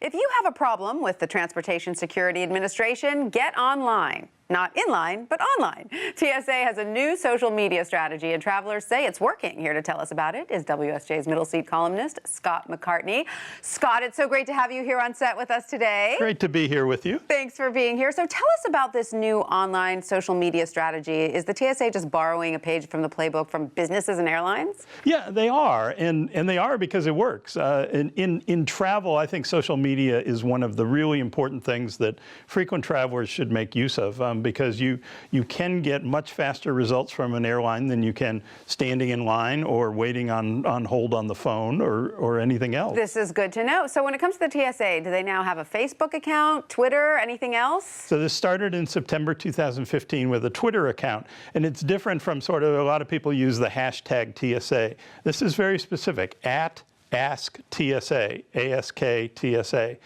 If you have a problem with the Transportation Security Administration, get online. Not in line, but online. TSA has a new social media strategy, and travelers say it's working. Here to tell us about it is WSJ's Middle Seat columnist, Scott McCartney. Scott, it's so great to have you here on set with us today. Great to be here with you. Thanks for being here. So tell us about this new online social media strategy. Is the TSA just borrowing a page from the playbook from businesses and airlines? Yeah, they are, and they are because it works. In travel, I think social media is one of the really important things that frequent travelers should make use of. Because you can get much faster results from an airline than you can standing in line or waiting on hold on the phone or anything else. This is good to know. So when it comes to the TSA, do they now have a Facebook account, Twitter, anything else? So this started in September 2015 with a Twitter account, and it's different from sort of a lot of people use the hashtag TSA. This is very specific, at Ask TSA, ASK TSA,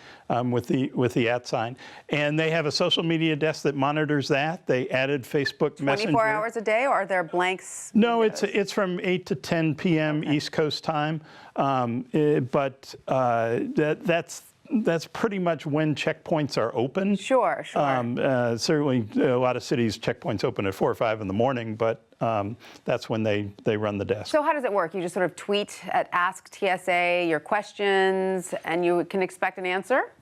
with the @ sign, and they have a social media desk that monitors that. They added Facebook Messenger. 24 hours a day, or are there blanks? No, it's from 8 to 10 p.m. East Coast time, but that's pretty much when checkpoints are open. Sure. Certainly, a lot of cities checkpoints open at 4 or 5 in the morning, but that's when they run the desk. So how does it work? You just sort of tweet at Ask TSA your questions, and you can expect an answer?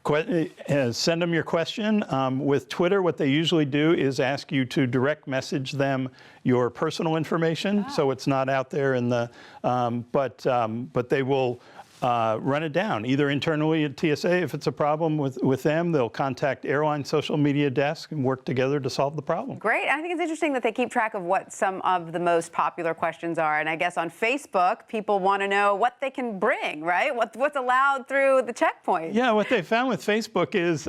Send them your question. With Twitter, what they usually do is ask you to direct message them your personal information, so it's not out there in the. But they will. Run it down, either internally at TSA. If it's a problem with them, they'll contact airline social media desk and work together to solve the problem. Great. I think it's interesting that they keep track of what some of the most popular questions are. And I guess on Facebook, people want to know what they can bring, right? What's allowed through the checkpoint. Yeah, what they found with Facebook is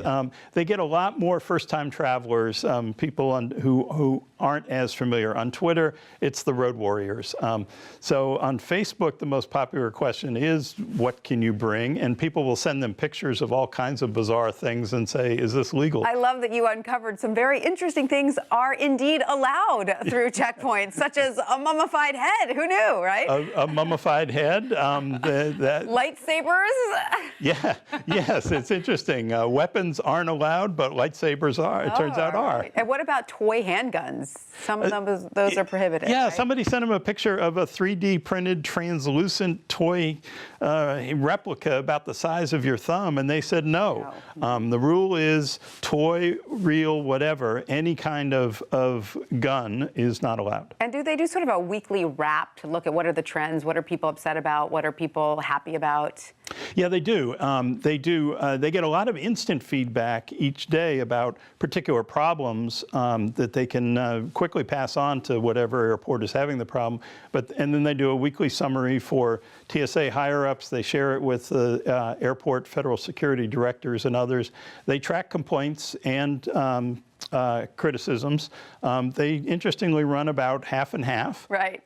they get a lot more first-time travelers, people who aren't as familiar. On Twitter, it's the road warriors. So on Facebook, the most popular question is, what can you bring? And people will send them pictures of all kinds of bizarre things and say, is this legal? I love that you uncovered some very interesting things are indeed allowed through checkpoints, such as a mummified head. Who knew, right? A mummified head. Lightsabers? Yeah, yes, it's interesting. Weapons aren't allowed, but lightsabers are, it turns out are. And what about toy handguns? Some of them, those are prohibited. Yeah, right? Somebody sent him a picture of a 3D printed translucent toy replica about the size of your thumb, and they said no. The rule is toy, real, whatever, any kind of gun is not allowed. And do they do sort of a weekly wrap to look at what are the trends, what are people upset about, what are people happy about? Yeah, they do. They get a lot of instant feedback each day about particular problems that they can quickly pass on to whatever airport is having the problem. And then they do a weekly summary for TSA higher-ups. They share it with the airport federal security directors and others. They track complaints and criticisms. They interestingly run about half and half, right?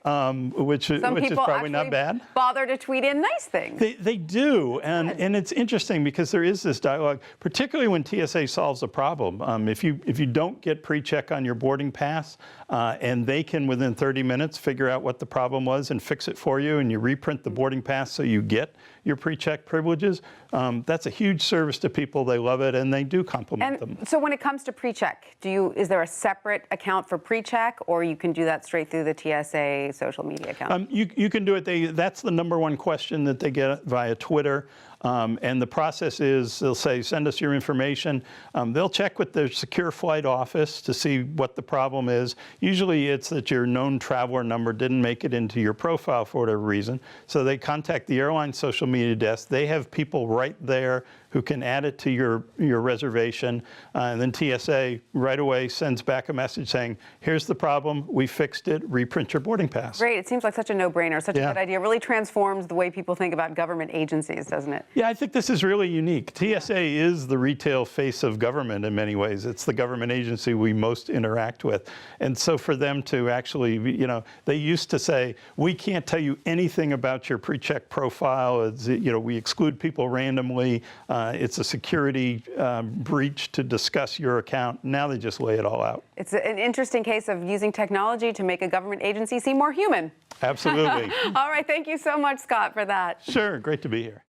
Which is probably not bad. Bother to tweet in nice things. They do, and it's interesting because there is this dialogue, particularly when TSA solves a problem. If you don't get pre-check on your boarding pass, and they can within 30 minutes figure out what the problem was and fix it for you, and you reprint the boarding pass so you get your pre-check privileges, that's a huge service to people. They love it, and they do compliment them. So when it comes to pre-check, is there a separate account for pre-check, or you can do that straight through the TSA social media account? You can do it. That's the #1 question that they get via Twitter. And the process is they'll say, send us your information. They'll check with their secure flight office to see what the problem is. Usually it's that your known traveler number didn't make it into your profile for whatever reason. So they contact the airline social media desk. They have people right there who can add it to your reservation. And then TSA right away sends back a message saying, here's the problem, we fixed it, reprint your boarding pass. Great, it seems like such a no-brainer, such a good idea. It really transforms the way people think about government agencies, doesn't it? Yeah, I think this is really unique. TSA is the retail face of government in many ways. It's the government agency we most interact with. And so for them to actually, they used to say, we can't tell you anything about your pre-check profile. It's, we exclude people randomly. It's a security breach to discuss your account. Now they just lay it all out. It's an interesting case of using technology to make a government agency seem more human. Absolutely. All right, thank you so much, Scott, for that. Sure, great to be here.